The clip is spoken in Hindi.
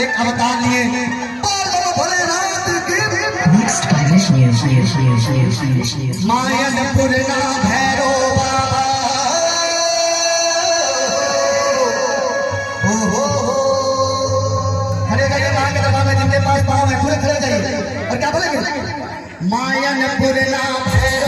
एक अवतार लिए भोलेनाथ के मायनपुर ना भैरो बाबा हो खड़े जाइए मां के दरबार में जिनके पास पाँव है पूरे खड़े जाइए और क्या बोलेंगे मायनपुर ना भैरो